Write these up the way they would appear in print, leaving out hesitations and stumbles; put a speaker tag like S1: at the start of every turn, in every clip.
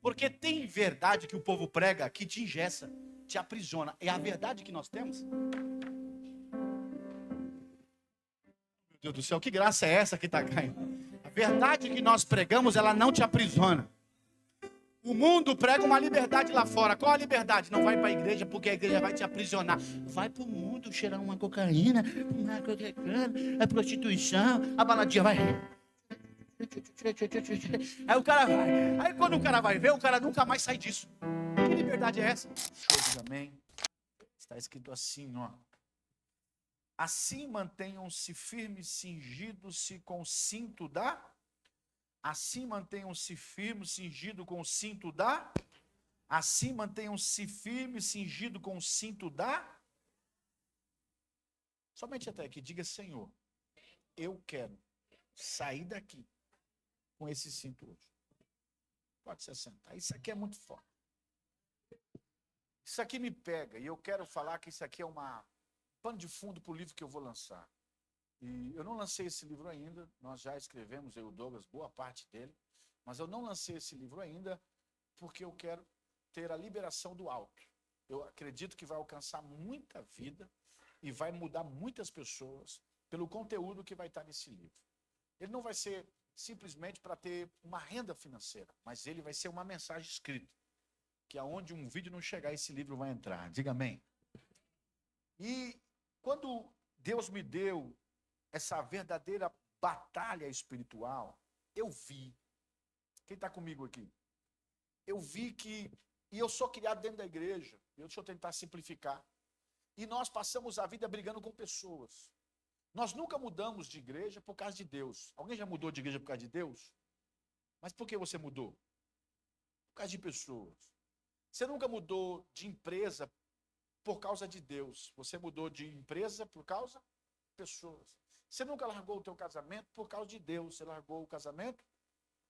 S1: Porque tem verdade que o povo prega que te engessa, te aprisiona. É a verdade que nós temos? Meu Deus do céu, que graça é essa que está caindo? A verdade que nós pregamos, ela não te aprisiona. O mundo prega uma liberdade lá fora. Qual a liberdade? Não vai para a igreja porque a igreja vai te aprisionar. Vai para o mundo cheirar uma cocaína, uma cocaína, a prostituição, a baladinha vai. Aí o cara vai. Aí quando o cara vai ver, o cara nunca mais sai disso. Que liberdade é essa? Diz amém. Está escrito assim, ó. Assim mantenham-se firmes, cingidos-se com o cinto da... Assim mantenham-se firmes, cingidos com o cinto da... Assim mantenham-se firmes, cingidos com o cinto da... Somente até aqui, diga, Senhor, eu quero sair daqui com esse cinto hoje. Pode se assentar. Isso aqui é muito forte. Isso aqui me pega. E eu quero falar que isso aqui é uma pano de fundo para o livro que eu vou lançar. E eu não lancei esse livro ainda. Nós já escrevemos, eu e o Douglas, boa parte dele. Mas eu não lancei esse livro ainda porque eu quero ter a liberação do alto. Eu acredito que vai alcançar muita vida e vai mudar muitas pessoas pelo conteúdo que vai estar nesse livro. Ele não vai ser simplesmente para ter uma renda financeira, mas ele vai ser uma mensagem escrita, que aonde um vídeo não chegar, esse livro vai entrar. Diga amém. E quando Deus me deu essa verdadeira batalha espiritual, eu vi. Quem está comigo aqui? Eu vi que, e eu sou criado dentro da igreja, deixa eu tentar simplificar, e nós passamos a vida brigando com pessoas. Nós nunca mudamos de igreja por causa de Deus. Alguém já mudou de igreja por causa de Deus? Mas por que você mudou? Por causa de pessoas. Você nunca mudou de empresa por causa de Deus. Você mudou de empresa por causa de pessoas. Você nunca largou o teu casamento por causa de Deus. Você largou o casamento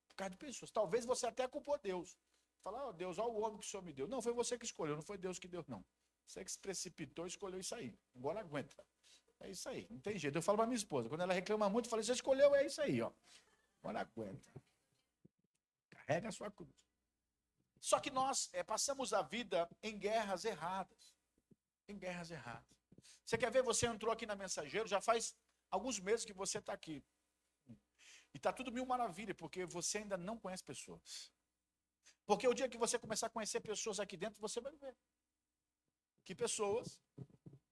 S1: por causa de pessoas. Talvez você até culpou Deus. Fala, oh, Deus, olha o homem que o Senhor me deu. Não, foi você que escolheu, não foi Deus que deu, não. Você que se precipitou e escolheu isso aí. Agora aguenta. É isso aí, não tem jeito. Eu falo para minha esposa, quando ela reclama muito, eu falo, você escolheu, é isso aí, ó. Agora aguenta. Carrega a sua cruz. Só que nós passamos a vida em guerras erradas. Em guerras erradas. Você quer ver, você entrou aqui na Mensageiro, já faz alguns meses que você está aqui. E está tudo mil maravilha, porque você ainda não conhece pessoas. Porque o dia que você começar a conhecer pessoas aqui dentro, você vai ver que pessoas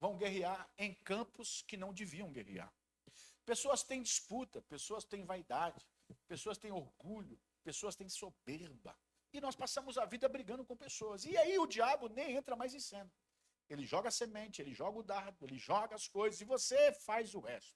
S1: vão guerrear em campos que não deviam guerrear. Pessoas têm disputa, pessoas têm vaidade, pessoas têm orgulho, pessoas têm soberba. E nós passamos a vida brigando com pessoas. E aí o diabo nem entra mais em cena. Ele joga a semente, ele joga o dardo, ele joga as coisas e você faz o resto.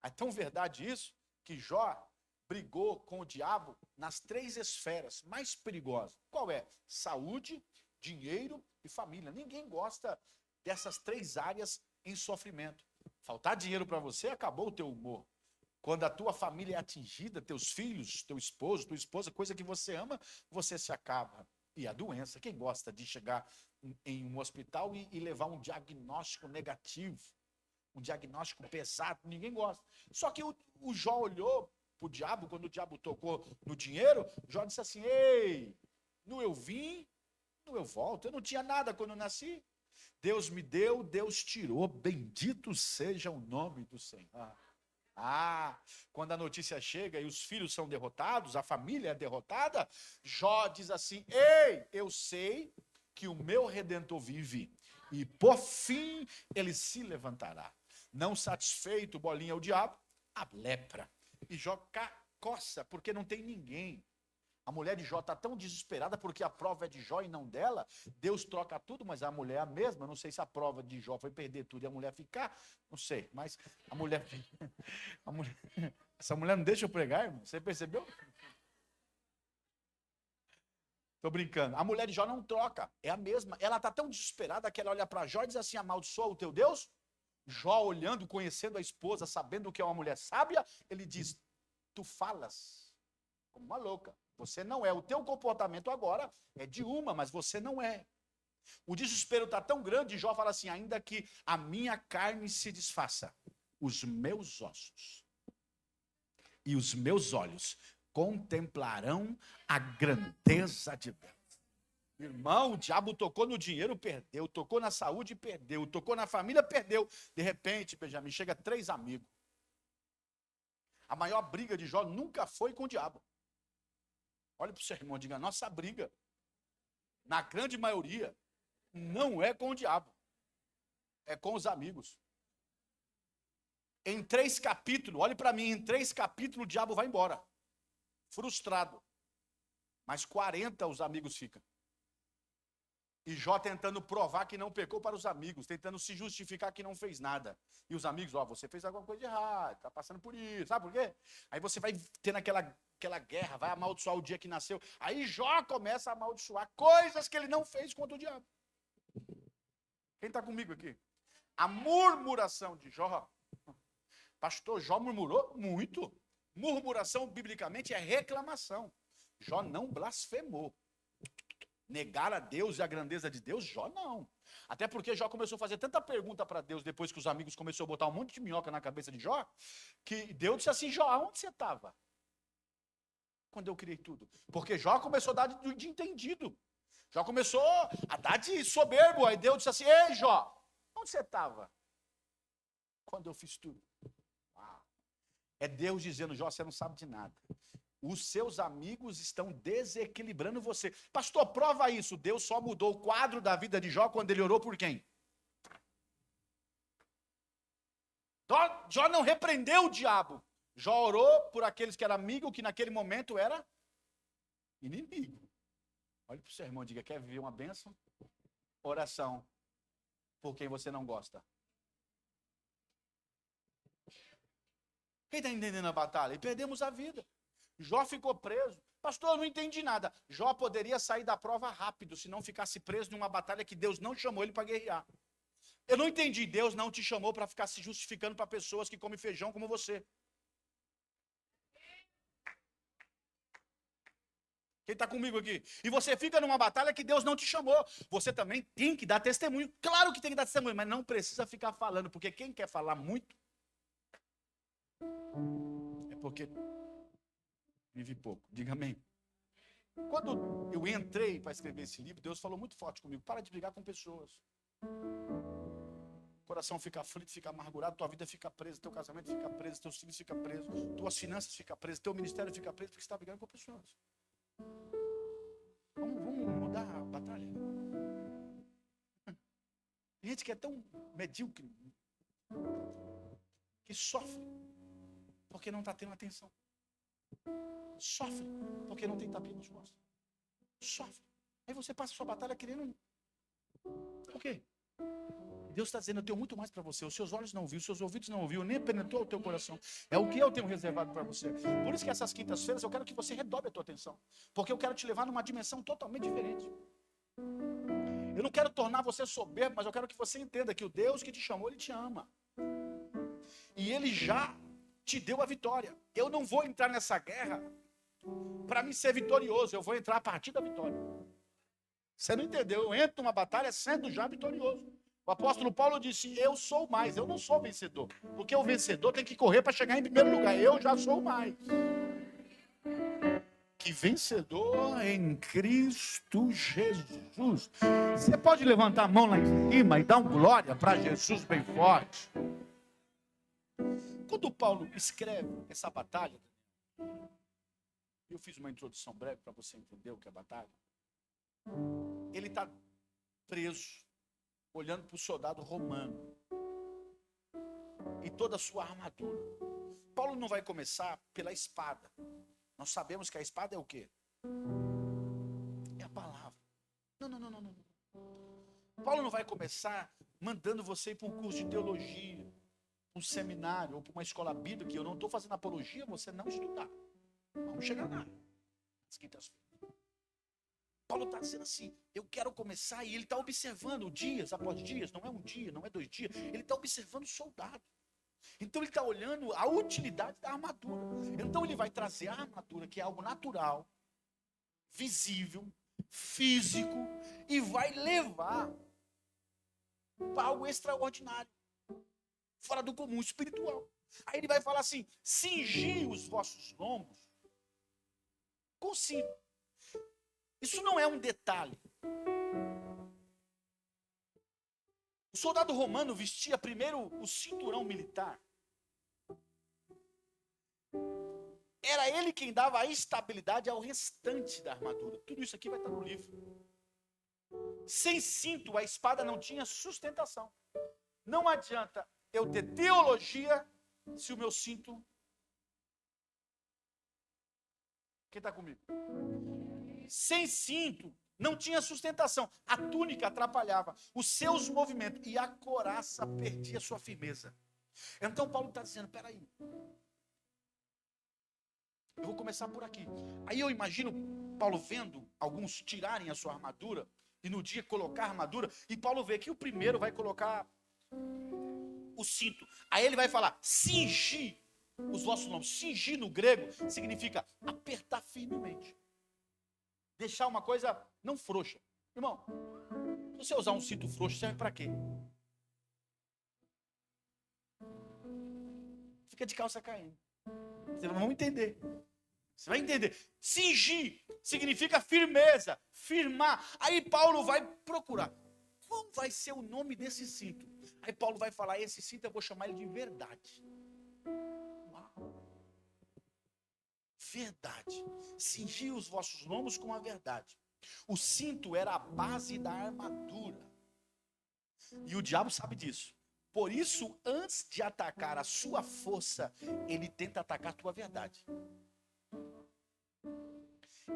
S1: É tão verdade isso que Jó brigou com o diabo nas 3 esferas mais perigosas. Qual é? Saúde, dinheiro e família. Ninguém gosta dessas 3 áreas em sofrimento. Faltar dinheiro para você, acabou o teu humor. Quando a tua família é atingida, teus filhos, teu esposo, tua esposa, coisa que você ama, você se acaba. E a doença, quem gosta de chegar em um hospital e levar um diagnóstico negativo, um diagnóstico pesado, ninguém gosta. Só que o Jó olhou para o diabo, quando o diabo tocou no dinheiro, Jó disse assim, ei, não eu vim, não eu volto, eu não tinha nada quando eu nasci. Deus me deu, Deus tirou, bendito seja o nome do Senhor. Quando a notícia chega e os filhos são derrotados, a família é derrotada, Jó diz assim, ei, eu sei que o meu Redentor vive e por fim ele se levantará. Não satisfeito, bolinha, o diabo, a lepra. E Jó coça, porque não tem ninguém. A mulher de Jó está tão desesperada porque a prova é de Jó e não dela. Deus troca tudo, mas a mulher é a mesma. Não sei se a prova de Jó foi perder tudo e a mulher ficar. Não sei, mas a mulher... Essa mulher não deixa eu pregar, irmão. Você percebeu? Tô brincando. A mulher de Jó não troca, é a mesma. Ela está tão desesperada que ela olha para Jó e diz assim, amaldiçoa o teu Deus? Jó olhando, conhecendo a esposa, sabendo que é uma mulher sábia, ele diz, tu falas como uma louca. Você não é. O teu comportamento agora é de uma, mas você não é. O desespero está tão grande, Jó fala assim, ainda que a minha carne se desfaça, os meus ossos e os meus olhos contemplarão a grandeza de Deus. Irmão, o diabo tocou no dinheiro, perdeu. Tocou na saúde, perdeu. Tocou na família, perdeu. De repente, Benjamin, chega 3 amigos. A maior briga de Jó nunca foi com o diabo. Olha para o seu irmão e diga, nossa briga, na grande maioria, não é com o diabo. É com os amigos. Em 3 capítulos, olhe para mim, em 3 capítulos o diabo vai embora. Frustrado. Mas 40 os amigos ficam. E Jó tentando provar que não pecou para os amigos, tentando se justificar que não fez nada. E os amigos, você fez alguma coisa de errada, está passando por isso, sabe por quê? Aí você vai tendo aquela guerra, vai amaldiçoar o dia que nasceu. Aí Jó começa a amaldiçoar coisas que ele não fez contra o diabo. Quem está comigo aqui? A murmuração de Jó. Pastor, Jó murmurou muito. Murmuração, biblicamente, é reclamação. Jó não blasfemou. Negar a Deus e a grandeza de Deus, Jó não. Até porque Jó começou a fazer tanta pergunta para Deus depois que os amigos começaram a botar um monte de minhoca na cabeça de Jó, que Deus disse assim, Jó, aonde você estava? Quando eu criei tudo. Porque Jó começou a dar de entendido. Jó começou a dar de soberbo. Aí Deus disse assim, ei Jó, onde você estava? Quando eu fiz tudo. É Deus dizendo, Jó, você não sabe de nada. Os seus amigos estão desequilibrando você. Pastor, prova isso. Deus só mudou o quadro da vida de Jó quando ele orou por quem? Jó não repreendeu o diabo. Jó orou por aqueles que eram amigos, que naquele momento era inimigo. Olha para o seu irmão e diga, quer viver uma bênção? Oração por quem você não gosta. Quem está entendendo a batalha? E perdemos a vida. Jó ficou preso. Pastor, eu não entendi nada. Jó poderia sair da prova rápido se não ficasse preso numa batalha que Deus não chamou ele para guerrear. Eu não entendi. Deus não te chamou para ficar se justificando para pessoas que comem feijão como você. Quem está comigo aqui? E você fica numa batalha que Deus não te chamou. Você também tem que dar testemunho. Claro que tem que dar testemunho, mas não precisa ficar falando, porque quem quer falar muito é porque vive pouco. Diga amém. Quando eu entrei para escrever esse livro, Deus falou muito forte comigo. Para de brigar com pessoas. O coração fica aflito, fica amargurado, tua vida fica presa, teu casamento fica preso, teus filhos ficam presos, tuas finanças ficam presas, teu ministério fica preso, porque você está brigando com pessoas. Vamos mudar a batalha. Tem gente que é tão medíocre, que sofre porque não está tendo atenção. Sofre porque não tem tapinha nas costas. Sofre. Aí você passa a sua batalha querendo... O quê? Deus está dizendo, eu tenho muito mais para você. Os seus olhos não viram, os seus ouvidos não ouviram, nem penetrou o teu coração. É o que eu tenho reservado para você. Por isso que essas quintas-feiras eu quero que você redobre a tua atenção. Porque eu quero te levar numa dimensão totalmente diferente. Eu não quero tornar você soberbo, mas eu quero que você entenda que o Deus que te chamou, Ele te ama. E Ele já te deu a vitória. Eu não vou entrar nessa guerra para me ser vitorioso. Eu vou entrar a partir da vitória. Você não entendeu? Eu entro numa batalha sendo já vitorioso. O apóstolo Paulo disse, eu sou mais, eu não sou vencedor. Porque o vencedor tem que correr para chegar em primeiro lugar. Eu já sou mais. Que vencedor em Cristo Jesus. Você pode levantar a mão lá em cima e dar um glória para Jesus bem forte. Quando Paulo escreve essa batalha, eu fiz uma introdução breve para você entender o que é batalha. Ele está preso, olhando para o soldado romano e toda a sua armadura. Paulo não vai começar pela espada. Nós sabemos que a espada é o quê? É a palavra. Não. Paulo não vai começar mandando você ir para um curso de teologia, um seminário ou para uma escola bíblica, que eu não estou fazendo apologia, você não estudar. Vamos chegar lá. As quintas-feiras. Paulo está dizendo assim, eu quero começar, e ele está observando dias após dias, não é um dia, não é 2 dias, ele está observando o soldado. Então ele está olhando a utilidade da armadura. Então ele vai trazer a armadura, que é algo natural, visível, físico, e vai levar para algo extraordinário, fora do comum, espiritual. Aí ele vai falar assim, cingi os vossos lombos com cinto. Isso não é um detalhe. O soldado romano vestia primeiro o cinturão militar. Era ele quem dava a estabilidade ao restante da armadura. Tudo isso aqui vai estar no livro. Sem cinto, a espada não tinha sustentação. Não adianta eu ter teologia se o meu cinto... Quem está comigo? Sem cinto, não tinha sustentação. A túnica atrapalhava os seus movimentos e a couraça perdia sua firmeza. Então Paulo está dizendo, peraí, eu vou começar por aqui. Aí eu imagino Paulo vendo alguns tirarem a sua armadura e no dia colocar a armadura, e Paulo vê que o primeiro vai colocar o cinto. Aí ele vai falar, cingir os vossos lombos. Cingir no grego significa apertar firmemente. Deixar uma coisa não frouxa. Irmão, se você usar um cinto frouxo, serve para quê? Fica de calça caindo. Vocês vão entender. Você vai entender. Cingir significa firmeza, firmar. Aí Paulo vai procurar. Qual vai ser o nome desse cinto? Aí Paulo vai falar, esse cinto eu vou chamar ele de verdade. Uau. Verdade. Cingir os vossos lombos com a verdade. O cinto era a base da armadura. E o diabo sabe disso. Por isso, antes de atacar a sua força, ele tenta atacar a tua verdade.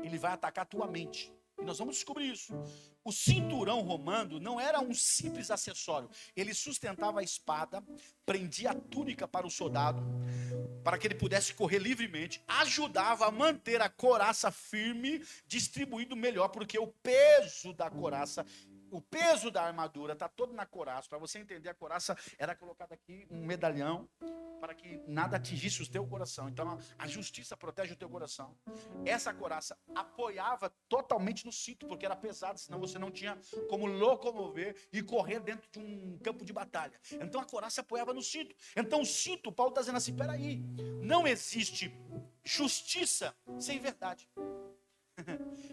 S1: Ele vai atacar a tua mente. E nós vamos descobrir isso. O cinturão romano não era um simples acessório. Ele sustentava a espada, prendia a túnica para o soldado, para que ele pudesse correr livremente, ajudava a manter a couraça firme, distribuído melhor, porque o peso da couraça, o peso da armadura está todo na couraça. Para você entender, a couraça era colocada aqui, um medalhão, para que nada atingisse o teu coração. Então a justiça protege o teu coração. Essa couraça apoiava totalmente no cinto, porque era pesado, senão você não tinha como locomover e correr dentro de um campo de batalha. Então a couraça apoiava no cinto. Então o cinto, Paulo está dizendo assim, peraí, não existe justiça sem verdade.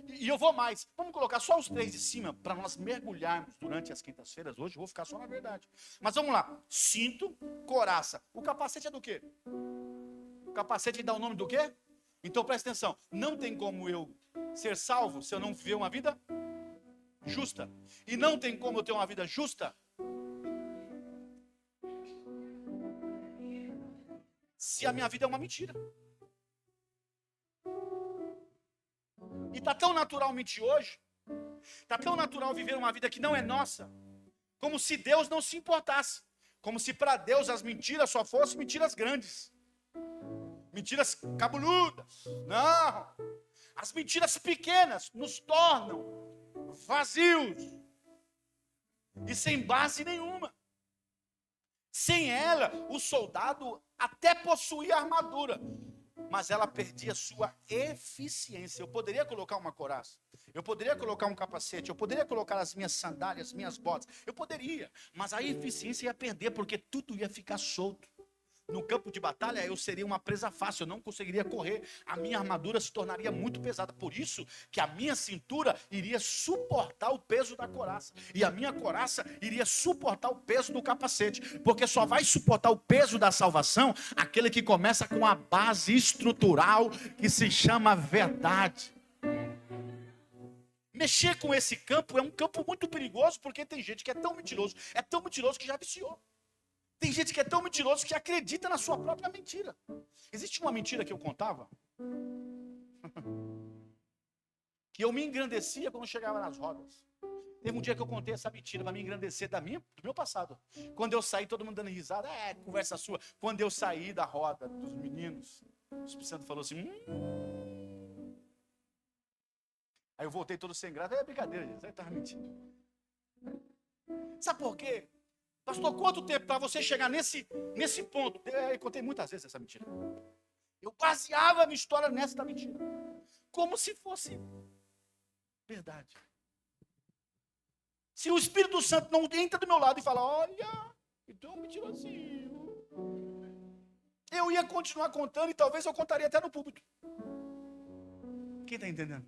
S1: E eu vou mais, vamos colocar só os 3 de cima para nós mergulharmos durante as quintas-feiras. Hoje eu vou ficar só na verdade. Mas vamos lá, cinto, couraça. O capacete é do quê? O capacete dá o nome do quê? Então presta atenção, não tem como eu ser salvo se eu não viver uma vida justa. E não tem como eu ter uma vida justa se a minha vida é uma mentira. E está tão natural mentir hoje, está tão natural viver uma vida que não é nossa, como se Deus não se importasse, como se para Deus as mentiras só fossem mentiras grandes, mentiras cabeludas. Não, as mentiras pequenas nos tornam vazios e sem base nenhuma. Sem ela, o soldado até possuía armadura, mas ela perdia sua eficiência. Eu poderia colocar uma couraça, eu poderia colocar um capacete, eu poderia colocar as minhas sandálias, minhas botas, eu poderia, mas a eficiência ia perder, porque tudo ia ficar solto. No campo de batalha eu seria uma presa fácil, eu não conseguiria correr, a minha armadura se tornaria muito pesada. Por isso que a minha cintura iria suportar o peso da couraça, e a minha couraça iria suportar o peso do capacete, porque só vai suportar o peso da salvação aquele que começa com a base estrutural que se chama verdade. Mexer com esse campo é um campo muito perigoso, porque tem gente que é tão mentiroso que já viciou. Tem gente que é tão mentiroso que acredita na sua própria mentira. Existe uma mentira que eu contava, que eu me engrandecia quando chegava nas rodas. Teve um dia que eu contei essa mentira para me engrandecer do meu passado. Quando eu saí, todo mundo dando risada, conversa sua. Quando eu saí da roda dos meninos, o Espírito Santo falou assim, Aí eu voltei todo sem graça, é brincadeira, gente, você estava mentindo. Sabe por quê? Pastor, quanto tempo para você chegar nesse ponto? Eu contei muitas vezes essa mentira. Eu baseava a minha história nessa mentira. Como se fosse verdade. Se o Espírito Santo não entra do meu lado e fala, olha, então é um mentirosinho, eu ia continuar contando e talvez eu contaria até no púlpito. Quem está entendendo?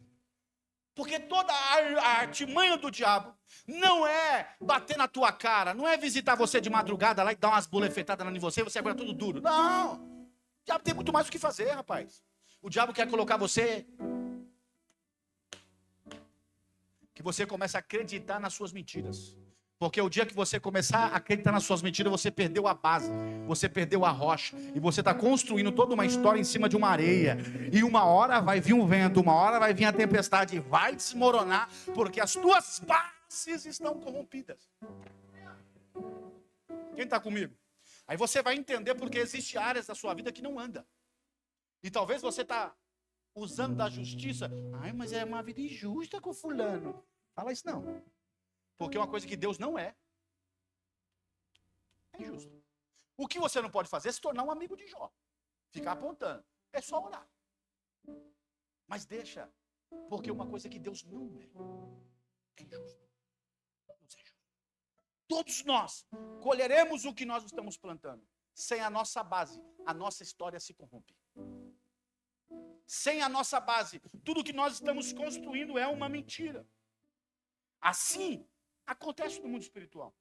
S1: Porque toda a artimanha do diabo não é bater na tua cara, não é visitar você de madrugada lá e dar umas bulefetadas em você e você agora tudo duro. Não! O diabo tem muito mais o que fazer, rapaz. O diabo quer colocar você... que você comece a acreditar nas suas mentiras. Porque o dia que você começar a acreditar nas suas mentiras, você perdeu a base, você perdeu a rocha. E você está construindo toda uma história em cima de uma areia. E uma hora vai vir um vento, uma hora vai vir a tempestade e vai desmoronar, porque as tuas bases estão corrompidas. Quem está comigo? Aí você vai entender porque existem áreas da sua vida que não andam. E talvez você está usando da justiça. Ai, mas é uma vida injusta com fulano. Fala isso não. Porque uma coisa que Deus não é injusto. O que você não pode fazer é se tornar um amigo de Jó. Ficar apontando. É só orar. Mas deixa. Porque uma coisa que Deus não é injusto. Deus é justo. Todos nós colheremos o que nós estamos plantando. Sem a nossa base, a nossa história se corrompe. Sem a nossa base, tudo que nós estamos construindo é uma mentira. Assim acontece no mundo espiritual.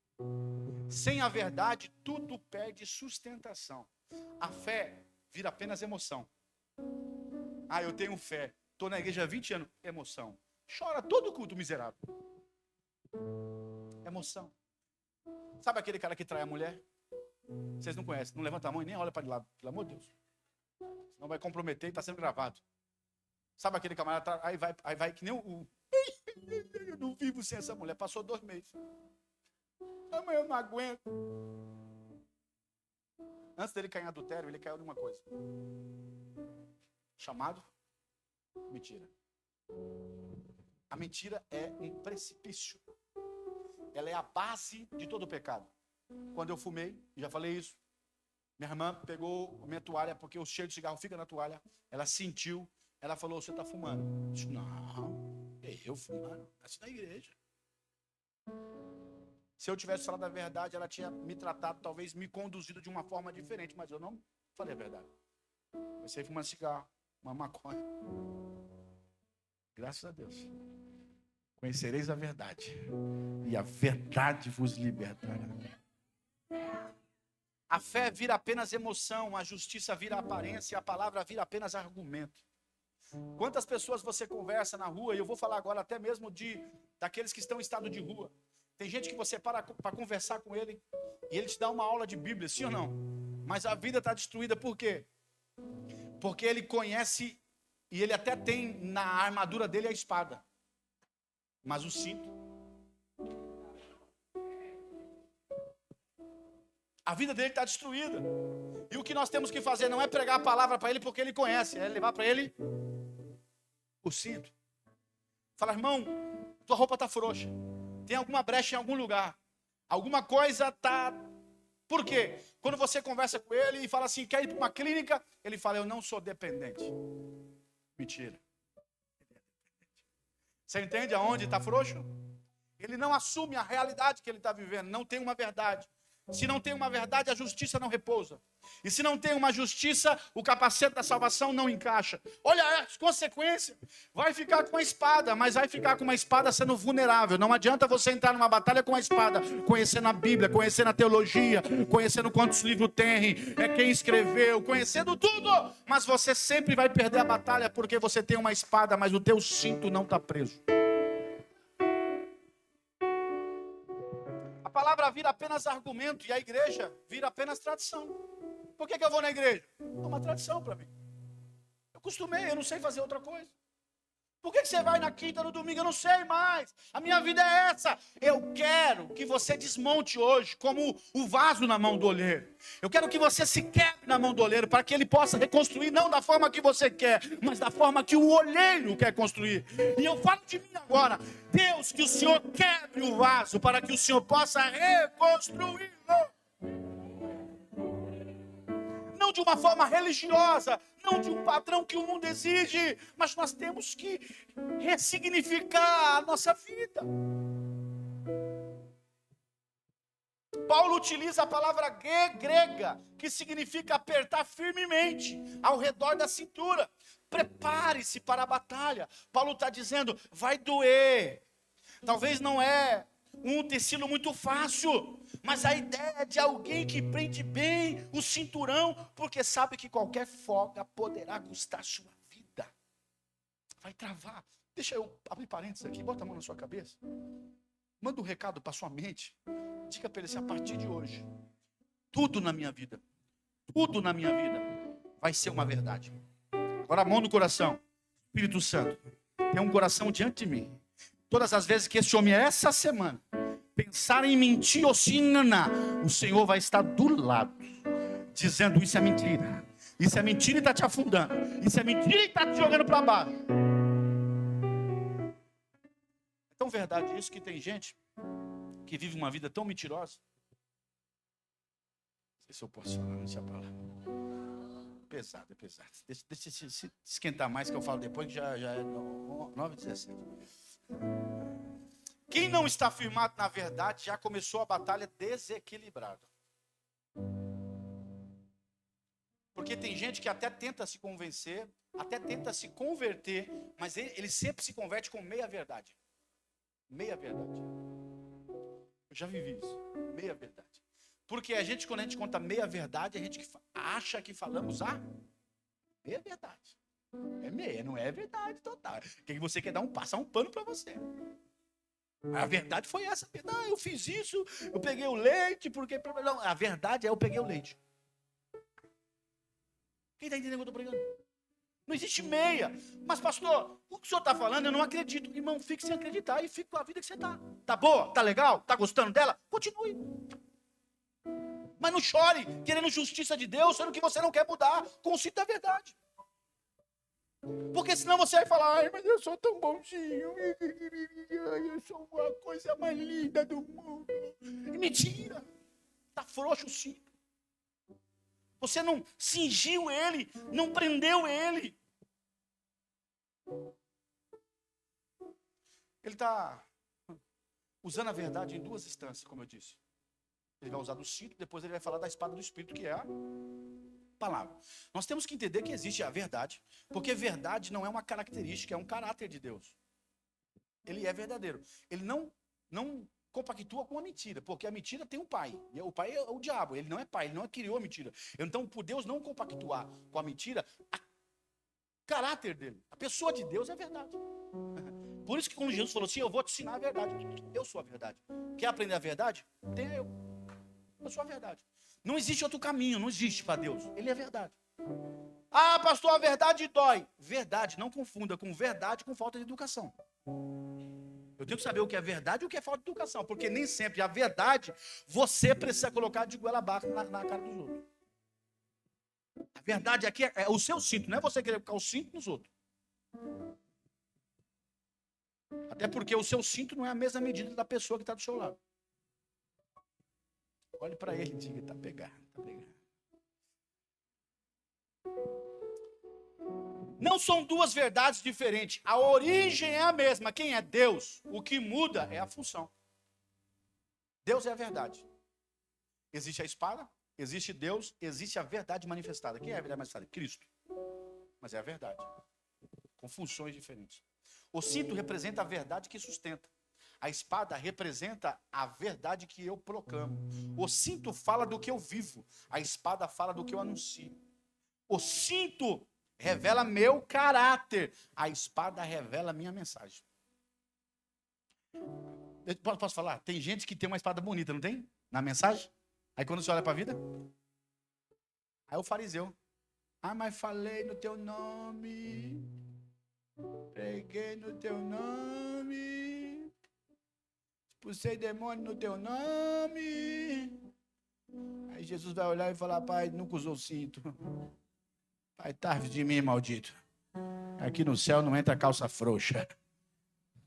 S1: Sem a verdade, tudo perde sustentação. A fé vira apenas emoção. Ah, eu tenho fé. Estou na igreja há 20 anos. Emoção. Chora todo culto, miserável. Emoção. Sabe aquele cara que trai a mulher? Vocês não conhecem. Não levanta a mão e nem olha para de lado. Pelo amor de Deus. Senão vai comprometer e está sendo gravado. Sabe aquele camarada? Aí vai que nem o... Eu não vivo sem essa mulher. Passou 2 meses. Amanhã eu não aguento. Antes dele cair em adultério, ele caiu numa coisa. Chamado mentira. A mentira é um precipício. Ela é a base de todo o pecado. Quando eu fumei, já falei isso, minha irmã pegou a minha toalha, porque o cheiro de cigarro fica na toalha. Ela sentiu, ela falou, você está fumando. Eu disse, não, eu fumando, nasci na igreja. Se eu tivesse falado a verdade, ela tinha me tratado, talvez me conduzido de uma forma diferente, mas eu não falei a verdade. Comecei a fumar cigarro, uma maconha. Graças a Deus. Conhecereis a verdade, e a verdade vos libertará. A fé vira apenas emoção, a justiça vira aparência, a palavra vira apenas argumento. Quantas pessoas você conversa na rua, e eu vou falar agora até mesmo daqueles que estão em estado de rua. Tem gente que você para conversar com ele, e ele te dá uma aula de Bíblia, sim ou não? Mas a vida está destruída, por quê? Porque ele conhece, e ele até tem na armadura dele a espada. Mas o cinto. A vida dele está destruída. E o que nós temos que fazer não é pregar a palavra para ele porque ele conhece, é levar para ele o cinto. Fala, irmão, tua roupa está frouxa. Tem alguma brecha em algum lugar. Alguma coisa está... Por quê? Quando você conversa com ele e fala assim, quer ir para uma clínica, ele fala, eu não sou dependente. Mentira. Você entende aonde está frouxo? Ele não assume a realidade que ele está vivendo, não tem uma verdade. Se não tem uma verdade, a justiça não repousa. E se não tem uma justiça, o capacete da salvação não encaixa. Olha as consequências. Vai ficar com a espada, mas vai ficar com uma espada sendo vulnerável. Não adianta você entrar numa batalha com a espada, conhecendo a Bíblia, conhecendo a teologia, conhecendo quantos livros tem, quem escreveu, conhecendo tudo. Mas você sempre vai perder a batalha porque você tem uma espada, mas o teu cinto não está preso. A palavra vira apenas argumento e a igreja vira apenas tradição. Por que eu vou na igreja? É uma tradição para mim. Eu acostumei, eu não sei fazer outra coisa. Por que você vai na quinta, no domingo? Eu não sei mais. A minha vida é essa. Eu quero que você desmonte hoje como o vaso na mão do oleiro. Eu quero que você se quebre na mão do oleiro para que ele possa reconstruir, não da forma que você quer, mas da forma que o oleiro quer construir. E eu falo de mim agora. Deus, que o Senhor quebre o vaso para que o Senhor possa reconstruí-lo. Não de uma forma religiosa, não de um padrão que o mundo exige, mas nós temos que ressignificar a nossa vida. Paulo utiliza a palavra grega, que significa apertar firmemente ao redor da cintura. Prepare-se para a batalha. Paulo está dizendo, vai doer. Talvez não é um tecido muito fácil, mas a ideia é de alguém que prende bem o cinturão, porque sabe que qualquer folga poderá custar sua vida. Vai travar. Deixa eu abrir parênteses aqui, bota a mão na sua cabeça. Manda um recado para sua mente. Diga para ele assim, a partir de hoje, tudo na minha vida vai ser uma verdade. Agora a mão no coração. Espírito Santo, tem um coração diante de mim. Todas as vezes que esse homem, essa semana, pensar em mentir ou se enganar, o Senhor vai estar do lado, dizendo, isso é mentira. Isso é mentira e está te afundando. Isso é mentira e está te jogando para baixo. É tão verdade isso que tem gente que vive uma vida tão mentirosa. Não sei se eu posso falar nessa palavra. Pesado, é pesado. Deixa se esquentar mais que eu falo depois, que já é 9h17. Quem não está firmado na verdade já começou a batalha desequilibrada. Porque tem gente que até tenta se convencer, até tenta se converter, mas ele sempre se converte com meia verdade. Meia verdade. Eu já vivi isso. Meia verdade. Porque quando a gente conta meia verdade, a gente acha que falamos a meia verdade. É meia, não é verdade total. Que você quer passar um pano para você. A verdade foi essa. Não, eu fiz isso, eu peguei o leite, porque... Não, a verdade é eu peguei o leite. Quem está entendendo o que eu estou pregando? Não existe meia. Mas, pastor, o que o senhor está falando, eu não acredito. Irmão, fique sem acreditar e fique com a vida que você está. Tá boa? Tá legal? Tá gostando dela? Continue. Mas não chore, querendo justiça de Deus, sendo que você não quer mudar. Consciente da verdade. Porque senão você vai falar, ai, mas eu sou tão bonzinho. Eu sou a coisa mais linda do mundo. E mentira. Está frouxo o cinto. Você não cingiu ele, não prendeu ele. Ele está usando a verdade em duas instâncias, como eu disse. Ele vai usar do cinto, depois ele vai falar da espada do Espírito, que é a palavra. Nós temos que entender que existe a verdade, porque verdade não é uma característica, é um caráter de Deus. Ele é verdadeiro. Ele não compactua com a mentira, porque a mentira tem um pai. E o pai é o diabo, ele não é pai, ele não criou a mentira. Então, por Deus não compactuar com a mentira, o caráter dele, a pessoa de Deus é verdade. Por isso que quando Jesus falou assim, eu vou te ensinar a verdade. Eu sou a verdade. Quer aprender a verdade? Tenha eu. Eu sou a verdade. Não existe outro caminho, não existe para Deus. Ele é verdade. Ah, pastor, a verdade dói. Verdade, não confunda com verdade com falta de educação. Eu tenho que saber o que é verdade e o que é falta de educação, porque nem sempre a verdade você precisa colocar de goela abaixo na cara dos outros. A verdade aqui é o seu cinto, não é você querer colocar o cinto nos outros. Até porque o seu cinto não é a mesma medida da pessoa que está do seu lado. Olhe para ele e diga, está pegando, está pegando. Não são duas verdades diferentes. A origem é a mesma. Quem é Deus? O que muda é a função. Deus é a verdade. Existe a espada, existe Deus, existe a verdade manifestada. Quem é a verdade manifestada? Cristo. Mas é a verdade. Com funções diferentes. O cinto representa a verdade que sustenta. A espada representa a verdade que eu proclamo. O cinto fala do que eu vivo. A espada fala do que eu anuncio. O cinto revela meu caráter. A espada revela minha mensagem. Posso falar? Tem gente que tem uma espada bonita, não tem? Na mensagem? Aí quando você olha para a vida, aí o fariseu. Ah, mas falei no teu nome. Preguei no teu nome. Expulsei demônio no teu nome. Aí Jesus vai olhar e falar, pai, nunca usou cinto. Pai, tarde de mim, maldito. Aqui no céu não entra calça frouxa.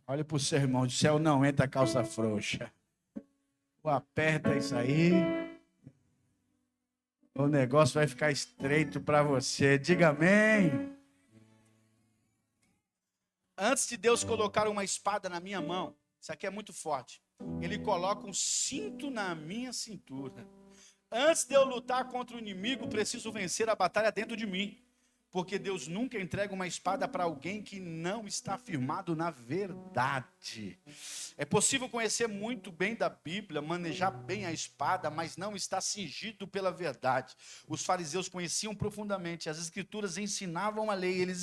S1: Olha pro seu irmão, no céu não entra calça frouxa. Aperta isso aí. O negócio vai ficar estreito para você. Diga amém. Antes de Deus colocar uma espada na minha mão, isso aqui é muito forte.
S2: Ele coloca um cinto na minha cintura. Antes de eu lutar contra o inimigo, preciso vencer a batalha dentro de mim. Porque Deus nunca entrega uma espada para alguém que não está firmado na verdade. É possível conhecer muito bem da Bíblia, manejar bem a espada, mas não estar cingido pela verdade. Os fariseus conheciam profundamente, as escrituras ensinavam a lei, eles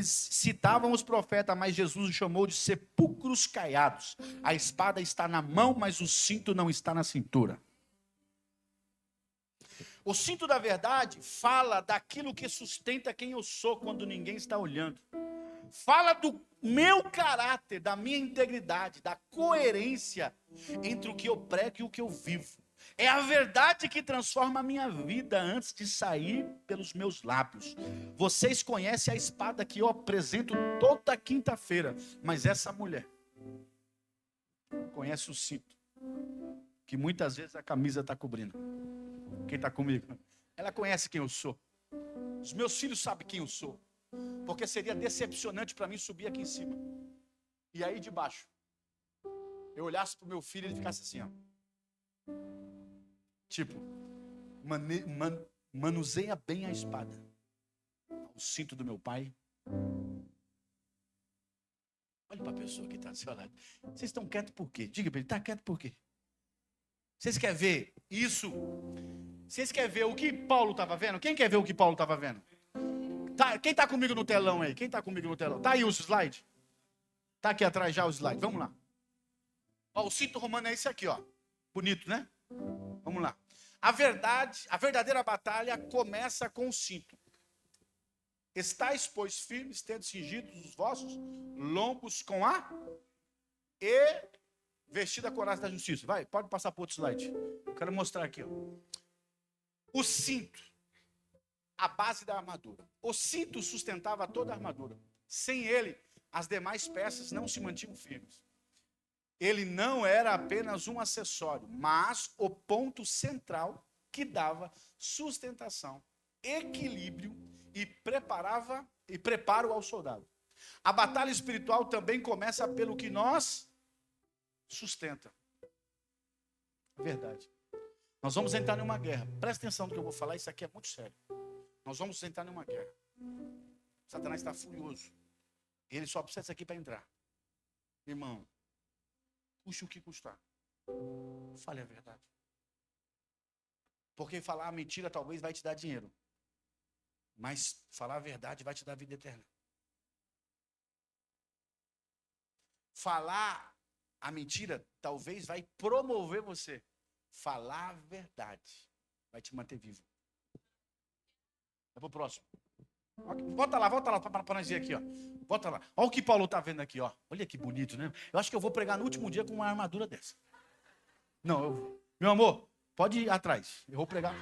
S2: citavam os profetas, mas Jesus os chamou de sepulcros caiados. A espada está na mão, mas o cinto não está na cintura. O cinto da verdade fala daquilo que sustenta quem eu sou quando ninguém está olhando. Fala do meu caráter, da minha integridade, da coerência entre o que eu prego e o que eu vivo. É a verdade que transforma a minha vida antes de sair pelos meus lábios. Vocês conhecem a espada que eu apresento toda quinta-feira, mas essa mulher conhece o cinto, que muitas vezes a camisa está cobrindo. Quem está comigo? Ela conhece quem eu sou. Os meus filhos sabem quem eu sou. Porque seria decepcionante para mim subir aqui em cima. E aí de baixo, eu olhasse para o meu filho e ele ficasse assim, ó. Tipo, manuseia bem a espada. O cinto do meu pai. Olha para a pessoa que está do seu lado. Vocês estão quietos por quê? Diga para ele, está quieto por quê? Vocês querem ver isso? Vocês querem ver o que Paulo estava vendo? Quem quer ver o que Paulo estava vendo? Quem está comigo no telão aí? Quem está comigo no telão? Está aí os slides? Está aqui atrás já os slides. Vamos lá. Ó, o cinto romano é esse aqui, ó. Bonito, né? Vamos lá. A verdadeira batalha começa com o cinto. Estais, pois, firmes, tendo cingidos os vossos lombos com a e vestida a couraça da justiça. Vai, pode passar para outro slide. Eu quero mostrar aqui, ó. O cinto, a base da armadura. O cinto sustentava toda a armadura. Sem ele, as demais peças não se mantinham firmes. Ele não era apenas um acessório, mas o ponto central que dava sustentação, equilíbrio e preparo ao soldado. A batalha espiritual também começa pelo que nós sustenta. Verdade. Nós vamos entrar numa guerra. Presta atenção no que eu vou falar, isso aqui é muito sério. Nós vamos entrar numa guerra. Satanás está furioso. Ele só precisa disso aqui para entrar. Irmão, custe o que custar. Fale a verdade. Porque falar a mentira talvez vai te dar dinheiro. Mas falar a verdade vai te dar vida eterna. Falar a mentira talvez vai promover você. Falar a verdade vai te manter vivo. Vai pro próximo. Volta lá para nós ver aqui, ó. Volta lá. Olha o que Paulo está vendo aqui, ó. Olha que bonito, né? Eu acho que eu vou pregar no último dia com uma armadura dessa. Não, meu amor, pode ir atrás. Eu vou pregar.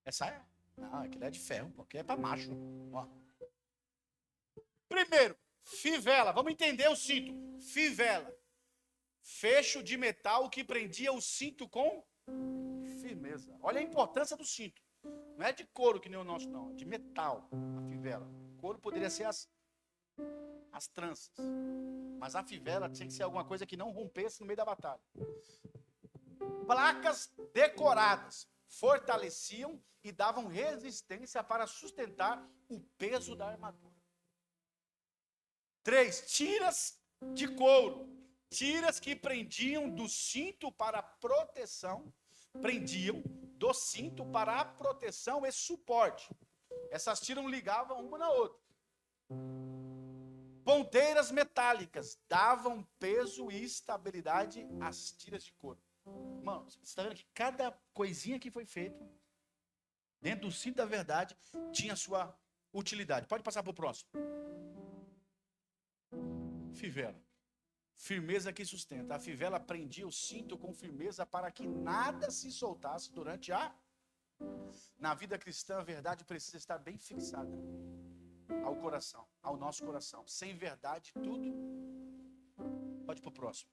S2: Essa é? Não, aquilo é de ferro, porque é para macho. Ó. Primeiro, fivela. Vamos entender o cinto. Fivela. Fecho de metal que prendia o cinto com firmeza. Olha a importância do cinto. Não é de couro que nem o nosso, não. É de metal, a fivela. Couro poderia ser as tranças. Mas a fivela tinha que ser alguma coisa que não rompesse no meio da batalha. Placas decoradas fortaleciam e davam resistência para sustentar o peso da armadura. 3. Tiras de couro. Tiras que prendiam do cinto para proteção. Prendiam do cinto para a proteção e suporte. Essas tiras ligavam uma na outra. Ponteiras metálicas davam peso e estabilidade às tiras de couro. Mano, você está vendo que cada coisinha que foi feita dentro do cinto da verdade tinha sua utilidade. Pode passar para o próximo. Fivela. Firmeza que sustenta. A fivela prendia o cinto com firmeza para que nada se soltasse durante a... Na vida cristã, a verdade precisa estar bem fixada ao coração, ao nosso coração. Sem verdade, tudo... Pode ir para o próximo.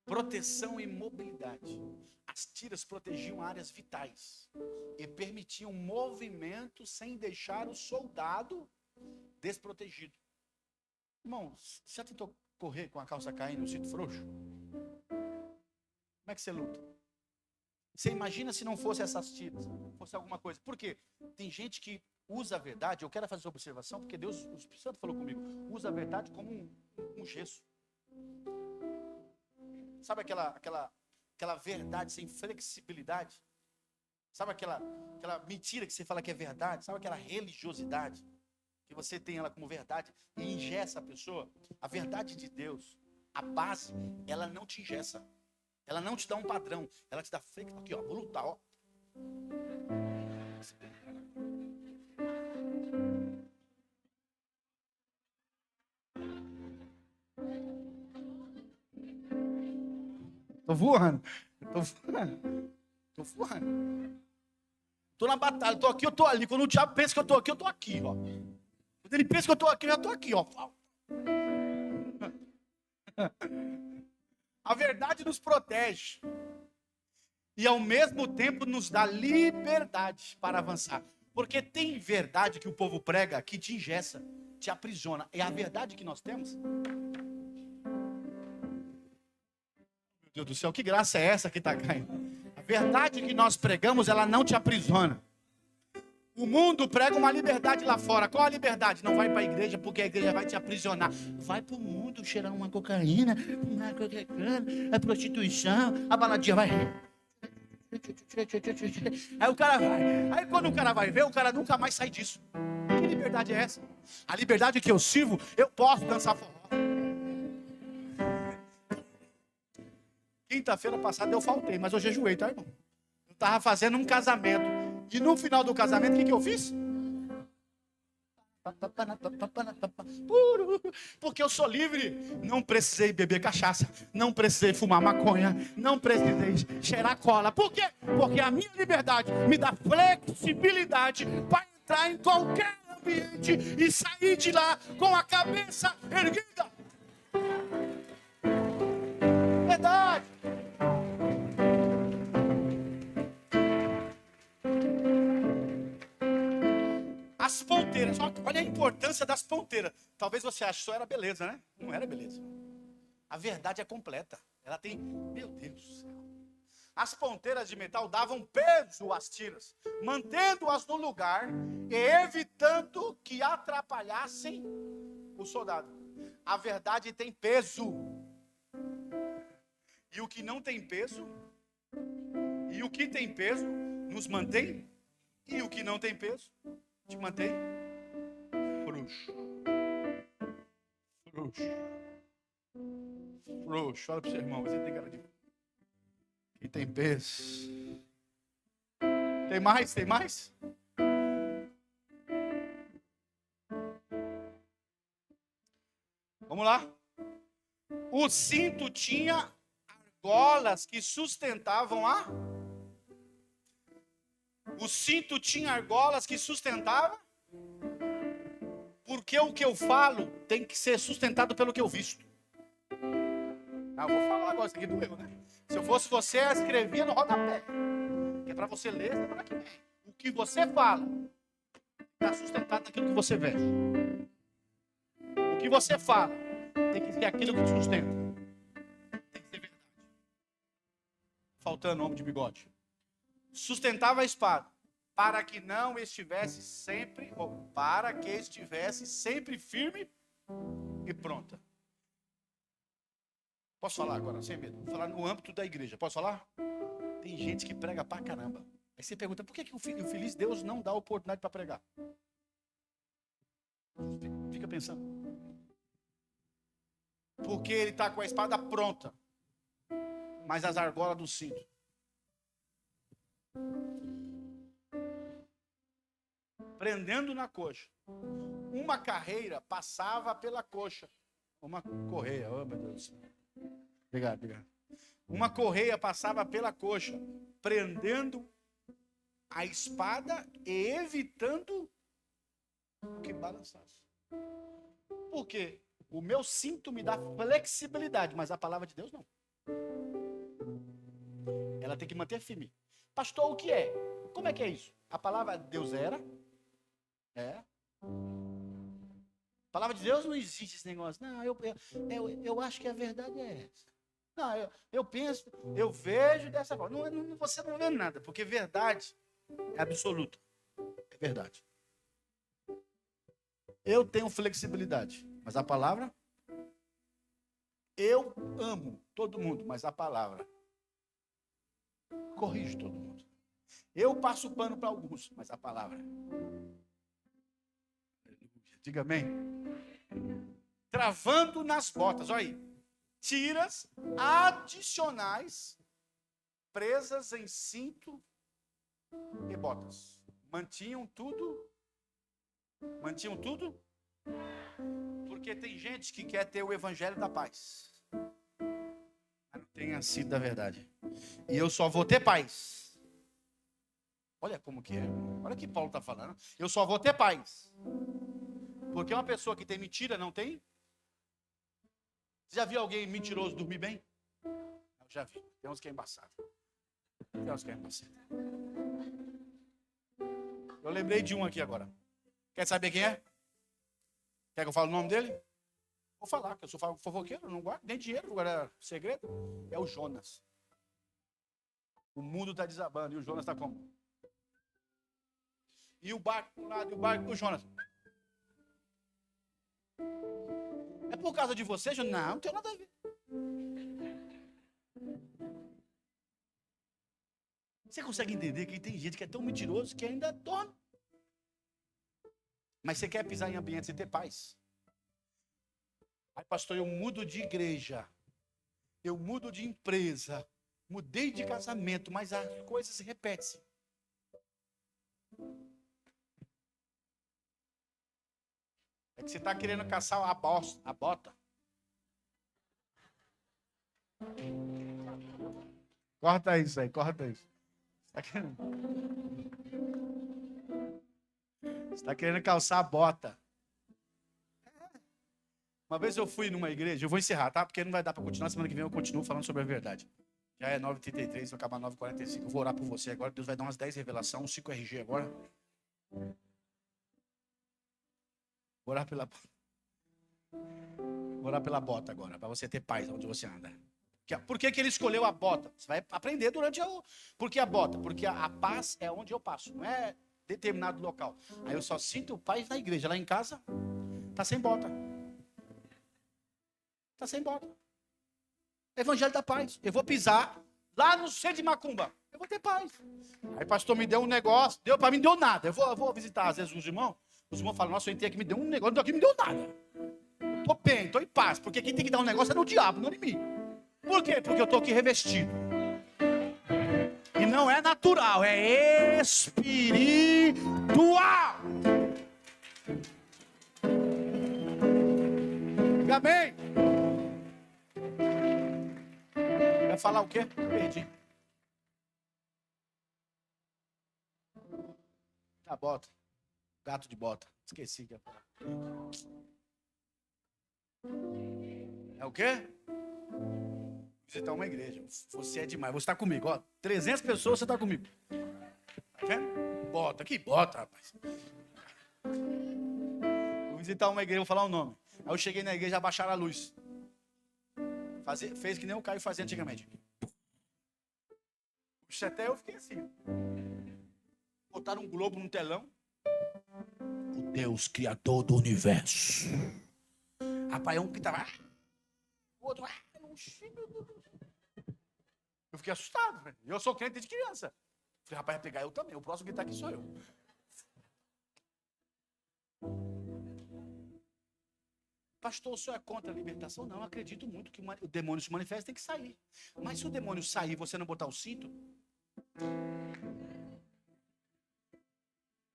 S2: Proteção e mobilidade. As tiras protegiam áreas vitais e permitiam movimento sem deixar o soldado desprotegido. Irmão, você já tentou correr com a calça caindo e o cinto frouxo? Como é que você luta? Você imagina se não fosse essas tiras, fosse alguma coisa. Por quê? Tem gente que usa a verdade, eu quero fazer essa observação, porque Deus, o Espírito Santo falou comigo, usa a verdade como um gesso. Sabe aquela verdade sem flexibilidade? Sabe aquela mentira que você fala que é verdade? Sabe aquela religiosidade que você tem ela como verdade e engessa a pessoa? A verdade de Deus, a base, ela não te engessa. Ela não te dá um padrão, ela te dá flexibilidade. Aqui, ó, vou lutar, ó. Tô voando. Tô voando. Tô na batalha, tô aqui, eu tô ali. Quando o diabo pensa que eu tô aqui, eu tô aqui, ó. Quando ele pensa que eu tô aqui, eu já tô aqui, ó. A verdade nos protege. E ao mesmo tempo nos dá liberdade para avançar. Porque tem verdade que o povo prega que te engessa, te aprisiona. É a verdade que nós temos. Meu Deus do céu, que graça é essa que está caindo? A verdade que nós pregamos, ela não te aprisiona. O mundo prega uma liberdade lá fora. Qual a liberdade? Não vai para a igreja porque a igreja vai te aprisionar. Vai para o mundo cheirar uma cocaína, uma cocaína, a prostituição, a baladinha vai. Aí o cara vai. Aí quando o cara vai ver, o cara nunca mais sai disso. Que liberdade é essa? A liberdade que eu sirvo, eu posso dançar forró. Quinta-feira passada eu faltei, mas eu jejuei, tá, irmão? Eu estava fazendo um casamento. E no final do casamento, o que eu fiz? Porque eu sou livre. Não precisei beber cachaça. Não precisei fumar maconha. Não precisei cheirar cola. Por quê? Porque a minha liberdade me dá flexibilidade para entrar em qualquer ambiente e sair de lá com a cabeça erguida. Verdade. As ponteiras, olha a importância das ponteiras. Talvez você ache que só era beleza, né? Não era beleza. A verdade é completa. Ela tem, meu Deus do céu. As ponteiras de metal davam peso às tiras, mantendo-as no lugar e evitando que atrapalhassem o soldado. A verdade tem peso. E o que não tem peso, e o que tem peso, nos mantém, e o que não tem peso, te mantém frouxo. Frouxo. Frouxo. Fala para o seu irmão, você tem cara de... E tem peso. Tem mais? Tem mais? Vamos lá. O cinto tinha argolas que sustentavam a... O cinto tinha argolas que sustentavam, porque o que eu falo tem que ser sustentado pelo que eu visto. Eu vou falar agora, isso aqui doeu, né? Se eu fosse você, eu escrevia no rodapé, que é para você ler semana que vem. O que você fala está sustentado naquilo que você vê. O que você fala tem que ser aquilo que te sustenta. Tem que ser verdade. Faltando homem de bigode. Sustentava a espada, para que não estivesse sempre, ou para que estivesse sempre firme e pronta. Posso falar agora, sem medo? Vou falar no âmbito da igreja. Posso falar? Tem gente que prega pra caramba. Aí você pergunta, por que o feliz Deus não dá oportunidade para pregar? Fica pensando. Porque ele está com a espada pronta, mas as argolas do cinto. Prendendo na coxa. Uma carreira passava pela coxa. Uma correia, oh meu Deus do céu. Obrigado. Uma correia passava pela coxa, prendendo a espada e evitando que balançasse. Por quê? O meu cinto me dá flexibilidade, mas a palavra de Deus não. Ela tem que manter firme. Pastor, o que é? Como é que é isso? A palavra de Deus era? É. A palavra de Deus não existe esse negócio. Não, eu acho que a verdade é essa. Não, eu penso, eu vejo dessa forma. Você não vê nada, porque verdade é absoluta. É verdade. Eu tenho flexibilidade, mas a palavra, eu amo todo mundo, mas a palavra corrige todo mundo. Eu passo pano para alguns, mas a palavra. Diga amém. Travando nas botas, olha aí. Tiras adicionais presas em cinto e botas. Mantinham tudo. Porque tem gente que quer ter o evangelho da paz. Mas não tem a sido da verdade. E eu só vou ter paz. Olha como que é. Olha o que Paulo está falando. Eu só vou ter paz. Porque uma pessoa que tem mentira não tem. Você já viu alguém mentiroso dormir bem? Eu já vi. Tem uns que é embaçado. Eu lembrei de um aqui agora. Quer saber quem é? Quer que eu fale o nome dele? Vou falar, que eu sou fofoqueiro, não guardo nem dinheiro, agora é segredo. É o Jonas. O mundo está desabando e o Jonas está como? E o barco para um lado e o barco para o Jonas. É por causa de você, Jonas? Não tem nada a ver. Você consegue entender que tem gente que é tão mentiroso que ainda dorme. Mas você quer pisar em ambientes e ter paz. Aí, pastor, eu mudo de igreja. Eu mudo de empresa. Mudei de casamento, mas as coisas se repetem. É que você está querendo caçar a bota. Corta isso aí, corta isso. Você está querendo calçar a bota. Uma vez eu fui numa igreja, eu vou encerrar, tá? Porque não vai dar para continuar, semana que vem eu continuo falando sobre a verdade. Já é 9h33, vai acabar 9h45. Eu vou orar por você agora, Deus vai dar umas 10 revelações, uns 5 RG agora. Vou orar pela bota agora, para você ter paz onde você anda. Por que ele escolheu a bota? Você vai aprender durante o... Por que a bota? Porque a paz é onde eu passo, não é determinado local. Aí eu só sinto paz na igreja. Lá em casa, tá sem bota. Tá sem bota. Evangelho da paz. Eu vou pisar lá no centro de Macumba. Eu vou ter paz. Aí o pastor me deu um negócio. Deu para mim, não deu nada. Eu vou visitar às vezes os irmãos. Os irmãos falam, nossa, eu entrei aqui, me deu um negócio, aqui não me deu nada. Eu tô bem, tô em paz. Porque quem tem que dar um negócio é no diabo, não em mim. Por quê? Porque eu tô aqui revestido. E não é natural, é espiritual. Diga amém. Vai falar o quê? Perdi. A bota. Gato de bota. Esqueci que ia falar. É o quê? Visitar uma igreja. Você é demais. Você está comigo, ó. 300 pessoas, você está comigo. Tá vendo? Bota. Que bota, rapaz. Vou visitar uma igreja, vou falar o nome. Aí eu cheguei na igreja, abaixaram a luz. Fez que nem o Caio fazia antigamente. Até eu fiquei assim. Botaram um globo no telão. O Deus criador do universo. Rapaz, um que tava... O outro... Eu fiquei assustado. Eu sou crente desde criança. Falei, rapaz, vai pegar eu também. O próximo que está aqui sou eu. Pastor, o senhor é contra a libertação? Não, eu acredito muito que o demônio se manifesta, tem que sair. Mas se o demônio sair e você não botar o cinto...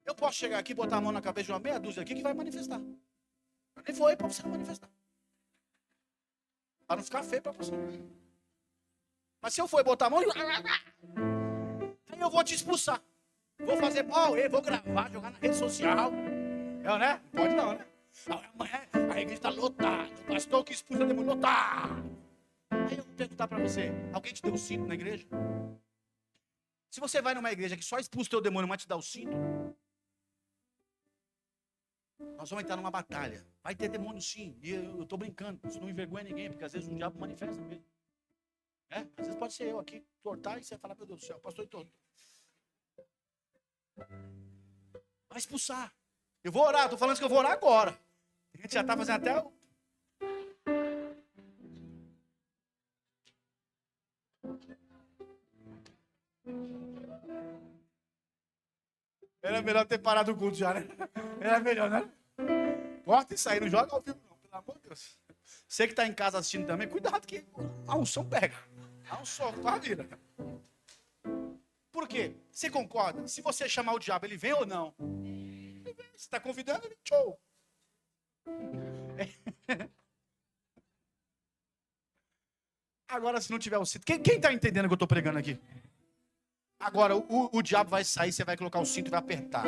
S2: Eu posso chegar aqui e botar a mão na cabeça de uma meia dúzia aqui que vai manifestar. Eu nem vou aí para você não manifestar. Para não ficar feio para você. Mas se eu for botar a mão, aí eu vou te expulsar. Vou fazer mal, vou gravar, jogar na rede social. Eu, né? Não pode não, né? Amanhã a igreja está lotada. O pastor que expulsa o demônio lotar. Aí eu vou perguntar para você: alguém te deu cinto na igreja? Se você vai numa igreja que só expulsa o teu demônio, mas te dá o cinto, nós vamos entrar numa batalha. Vai ter demônio sim. E eu estou brincando, isso não envergonha ninguém, porque às vezes o diabo manifesta mesmo. Às vezes pode ser eu aqui, tortar, e você falar, meu Deus do céu, pastor torto. Vai expulsar. Eu vou orar, estou falando que eu vou orar agora. A gente já está fazendo até o... Era melhor ter parado o culto já, né? Era melhor, né? Corta isso aí, não joga ao vivo não, pelo amor de Deus. Você que está em casa assistindo também, cuidado que a unção pega. A unção, tá vira. Por quê? Você concorda? Se você chamar o diabo, ele vem ou não? Ele vem. Você está convidando, ele show. Agora, se não tiver o cinto... Quem está entendendo o que eu estou pregando aqui? Agora, o diabo vai sair, você vai colocar o cinto e vai apertar.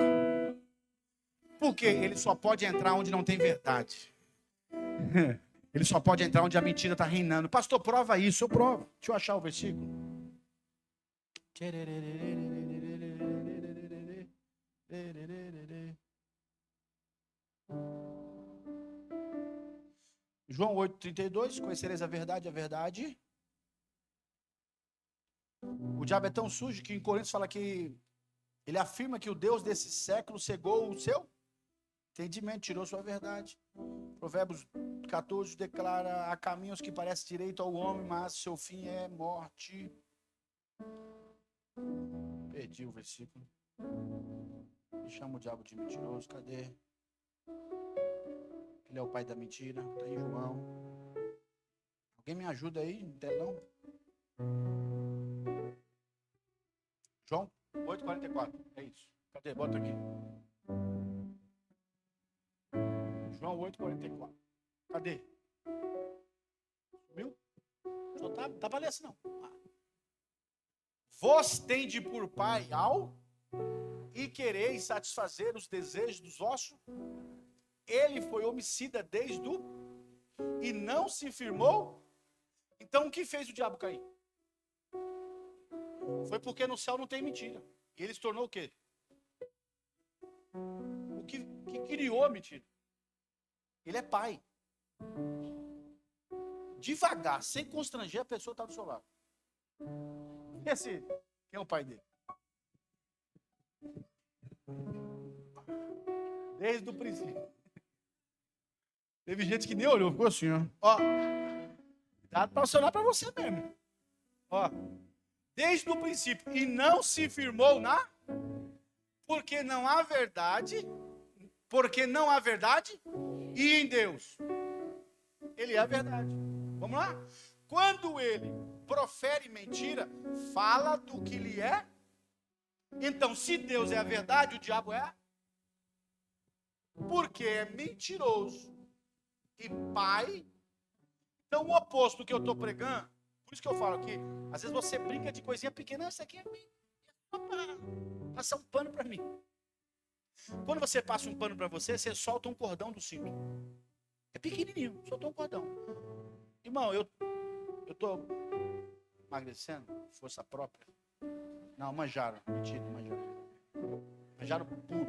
S2: Por quê? Ele só pode entrar onde não tem verdade. Ele só pode entrar onde a mentira está reinando. Pastor, prova isso. Eu provo. Deixa eu achar o versículo. João 8,32. Conhecereis a verdade. O diabo é tão sujo que em Coríntios fala que ele afirma que o Deus desse século cegou o seu entendimento, tirou sua verdade. Provérbios 14 declara: há caminhos que parecem direito ao homem, mas seu fim é morte. Perdi o versículo. Me chama o diabo de mentiroso. Cadê? Ele é o pai da mentira. Está em João. Alguém me ajuda aí no telão? João 8,44. É isso. Cadê? Bota aqui. João 8,44. Cadê? Viu? Só tá valendo assim, não. Vós tende por pai ao e quereis satisfazer os desejos dos vossos. Ele foi homicida desde o e não se firmou. Então o que fez o diabo cair? Foi porque no céu não tem mentira. E ele se tornou o quê? O que criou a mentira. Ele é pai. Devagar, sem constranger, a pessoa está do seu lado. Quem é o pai dele? Desde o princípio. Teve gente que nem olhou, ficou assim, ó. Dá para funcionar para você mesmo. Ó. Desde o princípio. E não se firmou porque não há verdade. Porque não há verdade. E em Deus. Ele é a verdade. Vamos lá? Quando ele profere mentira, fala do que lhe é. Então, se Deus é a verdade, o diabo é? Porque é mentiroso e pai. Então, o oposto que eu estou pregando, por isso que eu falo aqui, às vezes você brinca de coisinha pequena, isso aqui é só para passar um pano para mim. Quando você passa um pano para você, você solta um cordão do cinto. É pequenininho, soltou um cordão. Irmão, eu estou emagrecendo, força própria. Não, manjaro, mentira, manjaro. Manjaro puro,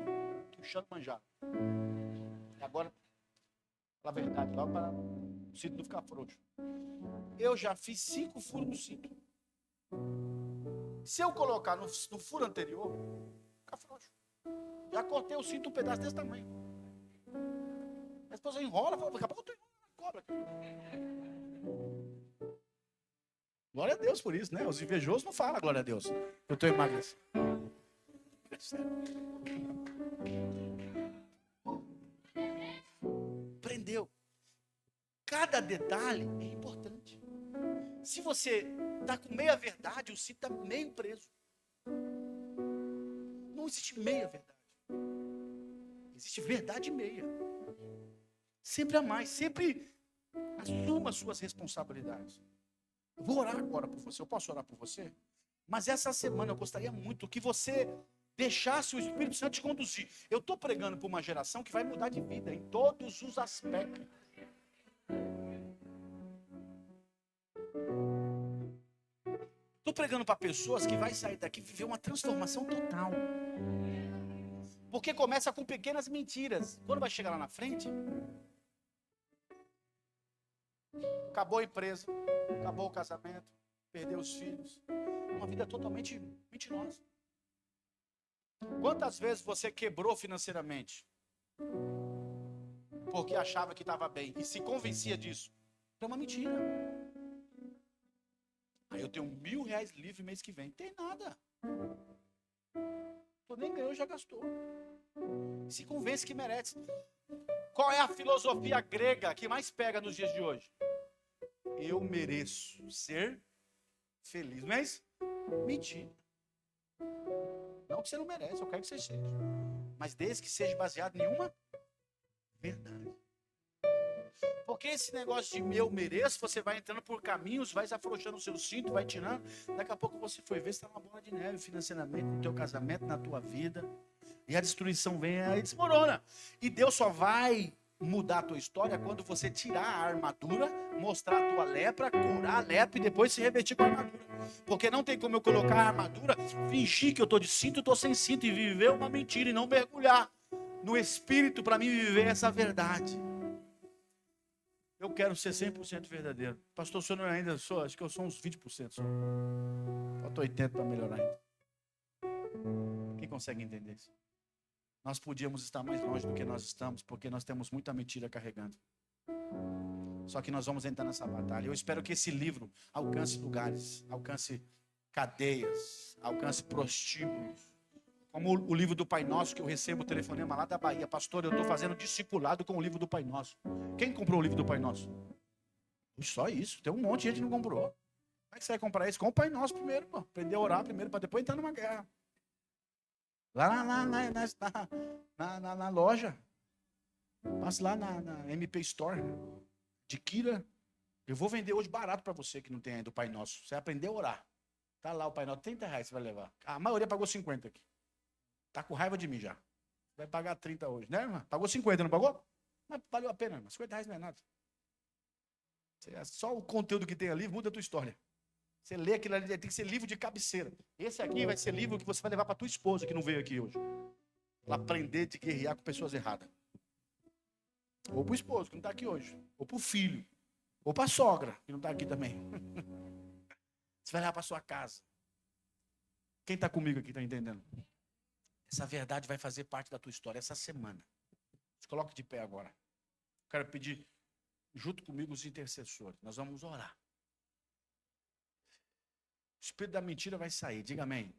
S2: puxando manjaro. E agora, pela verdade, logo para o cinto não ficar frouxo. Eu já fiz 5 furos no cinto. Se eu colocar no furo anterior, fica frouxo. Já cortei o cinto um pedaço desse tamanho. A esposa enrola, daqui a pouco eu estou enrolando a cobra. Glória a Deus por isso, né? Os invejosos não falam glória a Deus. Eu estou emagrecendo. Prendeu. Cada detalhe é importante. Se você está com meia verdade, o cinto está meio preso. Não existe meia verdade. Existe verdade meia. Sempre a mais, sempre assuma suas responsabilidades. Eu vou orar agora por você. Eu posso orar por você? Mas essa semana eu gostaria muito que você deixasse o Espírito Santo te conduzir. Eu estou pregando para uma geração que vai mudar de vida em todos os aspectos. Estou pregando para pessoas que vai sair daqui e viver uma transformação total. Porque começa com pequenas mentiras. Quando vai chegar lá na frente, acabou a empresa, acabou o casamento, perdeu os filhos. Uma vida totalmente mentirosa. Quantas vezes você quebrou financeiramente? Porque achava que estava bem e se convencia disso. É uma mentira. Aí eu tenho R$ 1.000 livre mês que vem. Tem nada. Tu nem ganhou, já gastou. Se convence que merece. Qual é a filosofia grega que mais pega nos dias de hoje? Eu mereço ser feliz. Não é isso? Mentira. Não que você não merece, eu quero que você seja. Mas desde que seja baseado em uma verdade. Porque esse negócio de eu mereço, você vai entrando por caminhos, vai afrouxando o seu cinto, vai tirando. Daqui a pouco você foi ver se está uma bola de neve financeiramente, no teu casamento, na tua vida. E a destruição vem aí, desmorona. E Deus só vai mudar a tua história quando você tirar a armadura, mostrar a tua lepra, curar a lepra e depois se revestir com a armadura. Porque não tem como eu colocar a armadura, fingir que eu estou de cinto, estou sem cinto e viver uma mentira e não mergulhar no Espírito para mim viver essa verdade. Eu quero ser 100% verdadeiro. Pastor, o senhor não é ainda sou, acho que eu sou uns 20% só. Falta 80% para melhorar ainda. Quem consegue entender isso? Nós podíamos estar mais longe do que nós estamos, porque nós temos muita mentira carregando. Só que nós vamos entrar nessa batalha. Eu espero que esse livro alcance lugares, alcance cadeias, alcance prostíbulos. Como o livro do Pai Nosso, que eu recebo o telefonema lá da Bahia. Pastor, eu estou fazendo discipulado com o livro do Pai Nosso. Quem comprou o livro do Pai Nosso? Só isso, tem um monte de gente que não comprou. Como é que você vai comprar isso? Com o Pai Nosso primeiro, pô. Aprender a orar primeiro, para depois entrar numa guerra. Lá na loja. Passe lá na MP Store. Adquira. Eu vou vender hoje barato para você que não tem ainda o Pai Nosso. Você vai aprender a orar. Tá lá o Pai Nosso, R$30 você vai levar. A maioria pagou 50 aqui. Tá com raiva de mim já. Vai pagar 30 hoje, né, irmã? Pagou 50, não pagou? Mas valeu a pena, irmã. R$50 não é nada. Só o conteúdo que tem ali muda a tua história. Você lê aquilo ali, tem que ser livro de cabeceira. Esse aqui vai ser livro que você vai levar para tua esposa que não veio aqui hoje. Ela aprender de guerrear com pessoas erradas. Ou pro esposo que não está aqui hoje. Ou pro filho. Ou para a sogra que não está aqui também. Você vai levar para sua casa. Quem está comigo aqui está entendendo? Essa verdade vai fazer parte da tua história essa semana. Se coloque de pé agora. Quero pedir junto comigo os intercessores. Nós vamos orar. O espírito da mentira vai sair. Diga amém.